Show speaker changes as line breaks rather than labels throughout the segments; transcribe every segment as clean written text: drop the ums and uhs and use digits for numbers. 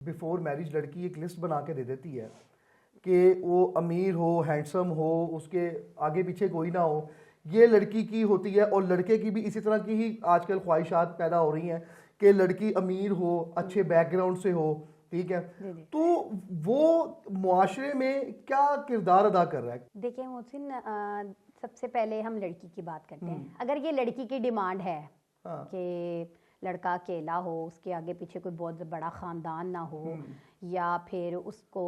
Before marriage लड़की एक list बना के दे देती है कि वो अमीर हो, हैंडसम हो, उसके आगे पीछे कोई ना हो, ये लड़की की होती है। और लड़के की भी इसी तरह की ही आजकल ख्वाहिशात पैदा हो रही हैं कि लड़की अमीर हो, अच्छे बैकग्राउंड से हो, ठीक है। तो वो मुआशरे में क्या किरदार अदा कर रहा है?
देखिए मोहसिन, सबसे पहले हम लड़की की बात करते हैं। अगर ये लड़की की डिमांड है कि लड़का अकेला हो, उसके आगे पीछे कोई बहुत बड़ा ख़ानदान ना हो, या फिर उसको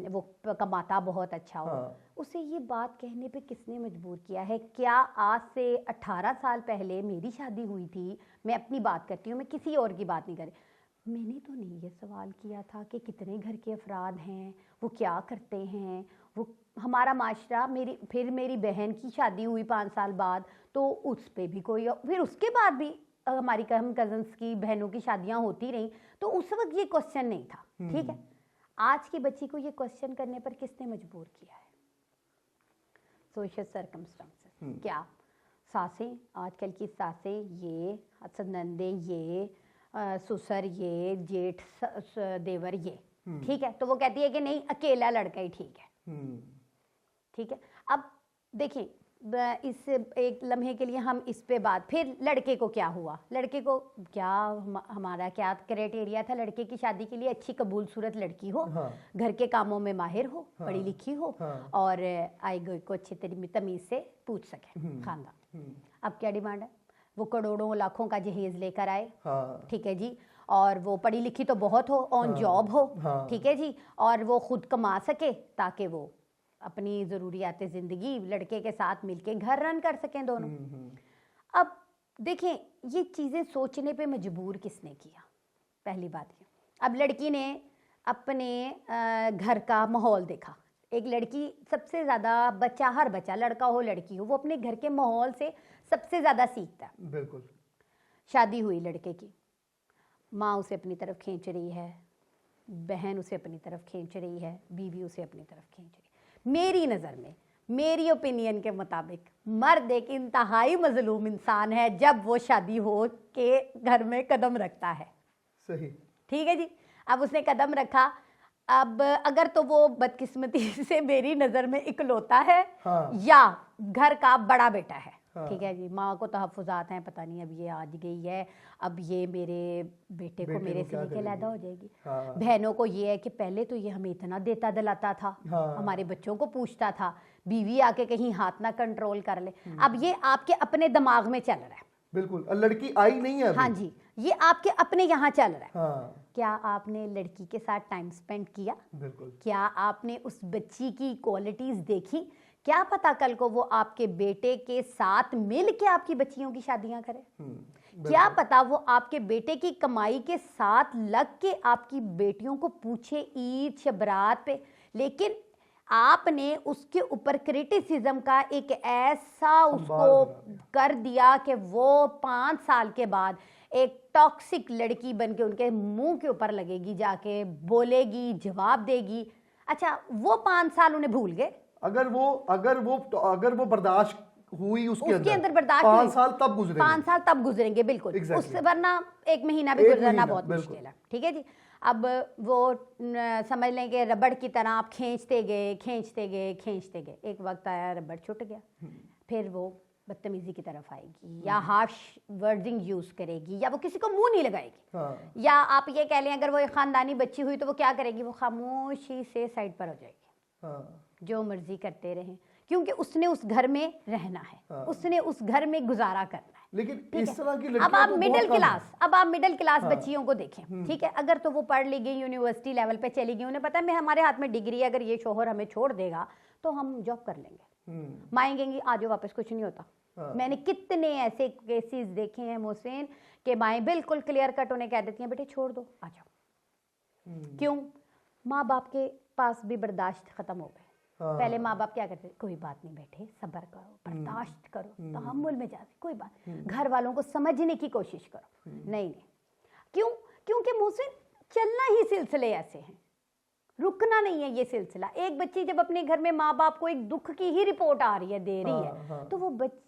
वो कमाता बहुत अच्छा हो, उसे ये बात कहने पे किसने मजबूर किया है? क्या आज से 18 साल पहले मेरी शादी हुई थी, मैं अपनी बात करती हूँ, मैं किसी और की बात नहीं कर रही, मैंने तो नहीं ये सवाल किया था कि कितने घर के अफराद हैं, वो क्या करते हैं, वो हमारा माशरा। मेरी बहन की शादी हुई 5 साल बाद, तो उस पर भी कोई, फिर उसके बाद भी हमारी हम कजन्स की बहनों की शादियां होती रहीं, तो उस वक्त ये क्वेश्चन नहीं था, ठीक है। आज की बच्ची को ये क्वेश्चन करने पर किसने मजबूर किया है? Social circumstances. क्या सासें, आजकल की सासें, ये नंदे, ये ससुर, ये जेठ देवर, ये ठीक है, तो वो कहती है कि नहीं अकेला लड़का ही ठीक है, ठीक है। अब देखिए, इस एक लम्हे के लिए हम इस पे बात, फिर लड़के को क्या हुआ? लड़के को क्या, हमारा क्या क्राइटेरिया था लड़के की शादी के लिए? अच्छी कबूल सूरत लड़की हो, घर के कामों में माहिर हो, पढ़ी लिखी हो, और आई गई को अच्छी तमीज से पूछ सके खानदान। अब क्या डिमांड है? वो करोड़ों लाखों का जहेज लेकर आए, ठीक है जी, और वो पढ़ी लिखी तो बहुत हो, ऑन जॉब हो, ठीक है जी, और वो खुद कमा सके ताकि वो अपनी ज़रूरियात ज़िंदगी लड़के के साथ मिलके घर रन कर सकें दोनों। अब देखें, ये चीज़ें सोचने पे मजबूर किसने किया? पहली बात ये, अब लड़की ने अपने घर का माहौल देखा। एक लड़की सबसे ज़्यादा, हर बच्चा, लड़का हो लड़की हो, वो अपने घर के माहौल से सबसे ज़्यादा सीखता है।
बिल्कुल।
शादी हुई लड़के की, माँ उसे अपनी तरफ खींच रही है, बहन उसे अपनी तरफ खींच रही है, बीवी उसे अपनी तरफ खींच रही है। मेरी नज़र में, मेरी ओपिनियन के मुताबिक, मर्द एक इंतहाई मजलूम इंसान है जब वो शादी हो के घर में कदम रखता है।
सही, ठीक
है जी। अब उसने कदम रखा, अब अगर तो वो बदकिस्मती से मेरी नज़र में इकलौता है, या घर का बड़ा बेटा है, ठीक है जी। माँ को तहफ़्फ़ुज़ात हैं, पता नहीं अब ये आज गई है, अब ये मेरे बेटे को मेरे से लेके लैदा हो जाएगी। बहनों को ये है कि पहले तो ये हमें इतना देता दिलाता था, हमारे बच्चों को पूछता था, बीवी आके कहीं हाथ ना कंट्रोल कर ले। अब ये आपके अपने दिमाग में चल रहा है।
बिल्कुल, लड़की आई नहीं है अभी।
हाँ जी, ये आपके अपने यहाँ चल रहा है। क्या आपने लड़की के साथ टाइम स्पेंड किया?
बिल्कुल।
क्या आपने उस बच्ची की क्वालिटीज देखी? क्या पता कल को वो आपके बेटे के साथ मिल के आपकी बच्चियों की शादियां करे। क्या पता वो आपके बेटे की कमाई के साथ लग के आपकी बेटियों को पूछे ईद शबरात पे। लेकिन आपने उसके ऊपर क्रिटिसिज्म का एक ऐसा उसको कर दिया कि वो 5 साल के बाद एक टॉक्सिक लड़की बनके उनके मुंह के ऊपर लगेगी, जाके बोलेगी, जवाब देगी। अच्छा, वो 5 साल उन्हें भूल गए।
अगर वो बर्दाश्त हुई उसके अंदर
बर्दाश्त
5 साल तब गुजरेंगे।
5 साल तब गुजरेंगे, बिल्कुल। उससे वरना 1 महीना भी गुजरना बहुत मुश्किल है, ठीक है जी। अब वो समझ लें कि रबड़ की तरह आप खींचते गए, एक वक्त आया रबड़ छूट गया। फिर वो बदतमीजी की तरफ आएगी, या हार्श वर्डिंग यूज करेगी, या वो किसी को मुंह नहीं लगाएगी। या आप ये कह लें, अगर वो एक खानदानी बच्ची हुई तो वो क्या करेगी? वो खामोशी से साइड पर हो जाएगी, जो मर्जी करते रहें, क्योंकि उसने उस घर में रहना है, उसने उस घर में गुजारा करना है।
लेकिन इस तरह की
अब आप मिडिल क्लास बच्चियों को देखें, ठीक है। अगर तो वो पढ़ ली गई, यूनिवर्सिटी लेवल पे चली गई, उन्हें पता है हमारे हाथ में डिग्री है, अगर ये शोहर हमें छोड़ देगा तो हम जॉब कर लेंगे, माएंगे आ जाओ वापस, कुछ नहीं होता। मैंने कितने ऐसे केसेस देखे हैं मोहसिन के माएँ बिल्कुल क्लियर कट उन्हें कह देती हैं, बेटे छोड़ दो, आ जाओ। क्यों? माँ बाप के पास भी बर्दाश्त खत्म हो गए। पहले माँ बाप क्या करते? कोई बात नहीं बेटे, सब्र करो, बर्दाश्त करो, तहम्मुल में जाते, कोई बात, घर वालों को समझने की कोशिश करो। नहीं, क्यों? क्योंकि मोहसिन चलना ही सिलसिले ऐसे हैं, रुकना नहीं है ये सिलसिला। एक बच्ची जब अपने घर में माँ बाप को एक दुख की ही रिपोर्ट आ रही है, दे रही है, तो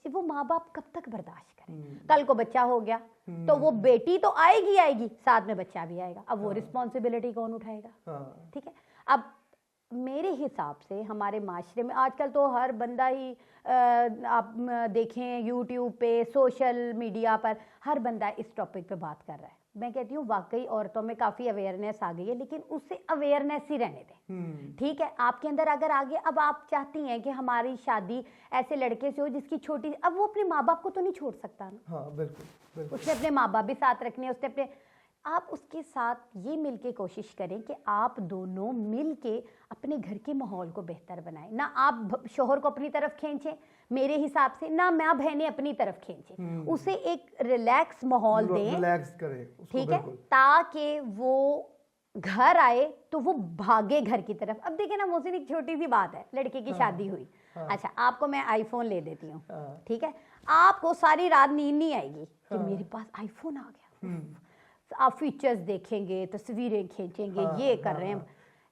वो माँ बाप कब तक बर्दाश्त करें। कल को बच्चा हो गया तो वो बेटी तो आएगी, साथ में बच्चा भी आएगा, अब वो रिस्पॉन्सिबिलिटी कौन उठाएगा। ठीक है, अब मेरे हिसाब से हमारे माशरे में आजकल तो हर बंदा ही आप देखें यूट्यूब पे, सोशल मीडिया पर हर बंदा इस टॉपिक पे बात कर रहा है। मैं कहती हूँ वाकई औरतों में काफ़ी अवेयरनेस आ गई है, लेकिन उससे अवेयरनेस ही रहने दें। ठीक है, आपके अंदर अगर आगे अब आप चाहती हैं कि हमारी शादी ऐसे लड़के से हो जिसकी छोटी, अब वो अपने माँ बाप को तो नहीं छोड़ सकता ना।
हाँ, बिल्कुल।
उसने अपने माँ बाप भी साथ रखने, उसने अपने, आप उसके साथ ये मिलके कोशिश करें कि आप दोनों मिलके अपने घर के माहौल को बेहतर बनाएं। ना आप शोहर को अपनी तरफ खींचें मेरे हिसाब से, ना माँ बहनें अपनी तरफ खींचें, उसे एक रिलैक्स माहौल दें,
रिलैक्स करें,
ठीक है, ताकि वो घर आए तो वो भागे घर की तरफ। अब देखिए ना मोहसिन, एक छोटी सी बात है, लड़के की शादी हुई, अच्छा आपको मैं आईफोन ले देती हूँ, ठीक है, आपको सारी रात नींद नहीं आएगी कि मेरे पास आईफोन आ गया, आप फीचर्स देखेंगे, तस्वीरें खींचेंगे, ये कर रहे हैं।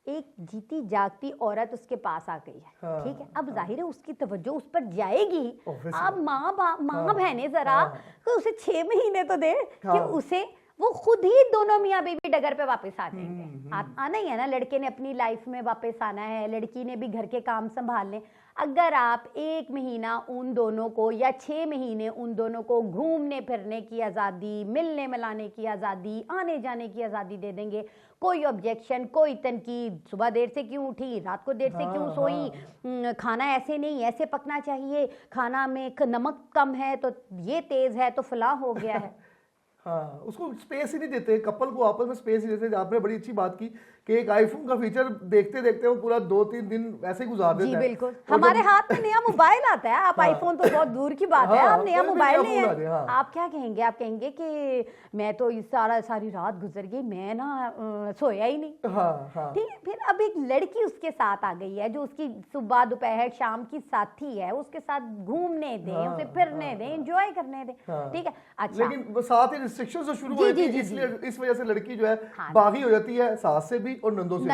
एक जीती जागती औरत उसके पास आ गई है, ठीक है, अब जाहिर है उसकी तवज्जो उस पर जाएगी। अब माँ बहने जरा तो उसे 6 महीने तो दे कि उसे वो खुद ही दोनों मियाँ बीवी डगर पे वापस आ जाएंगे। आना ही है ना, लड़के ने अपनी लाइफ में वापस आना है, लड़की ने भी घर के काम संभालने। अगर आप 1 महीना उन दोनों को या 6 महीने उन दोनों को घूमने फिरने की आज़ादी, मिलने मिलाने की आज़ादी, आने जाने की आज़ादी दे देंगे, कोई ऑब्जेक्शन, कोई तनकीद, सुबह देर से क्यों उठी, रात को देर से क्यों सोई, खाना ऐसे नहीं ऐसे पकना चाहिए, खाना में नमक कम है तो ये तेज़ है तो फलां हो गया है।
हाँ, उसको स्पेस ही नहीं देते, कपल को आपस में स्पेस ही देते। आपने बड़ी अच्छी बात की कि एक आईफोन का फीचर देखते देखते वो पूरा 2-3 दिन ऐसे ही गुजार देता है।
जी बिल्कुल, हमारे हाथ में नया मोबाइल आता है, आप आईफोन तो बहुत दूर की बात है, आप नया मोबाइल नहीं है, आप क्या कहेंगे, आप कहेंगे कि मैं तो सारी रात गुजर गई, मैं ना सोया ही नहीं। ठीक है, फिर अब एक लड़की उसके साथ आ गई है जो उसकी सुबह दोपहर शाम की साथी है, उसके साथ घूमने दें, उसे फिरने दें, एंजॉय करने दें, ठीक है। अच्छा,
लेकिन साथ ही रिस्ट्रिक्शंस शुरू हो जाती है, इसलिए इस वजह से लड़की जो है बागी हो जाती है, सास से भी और नंदों से।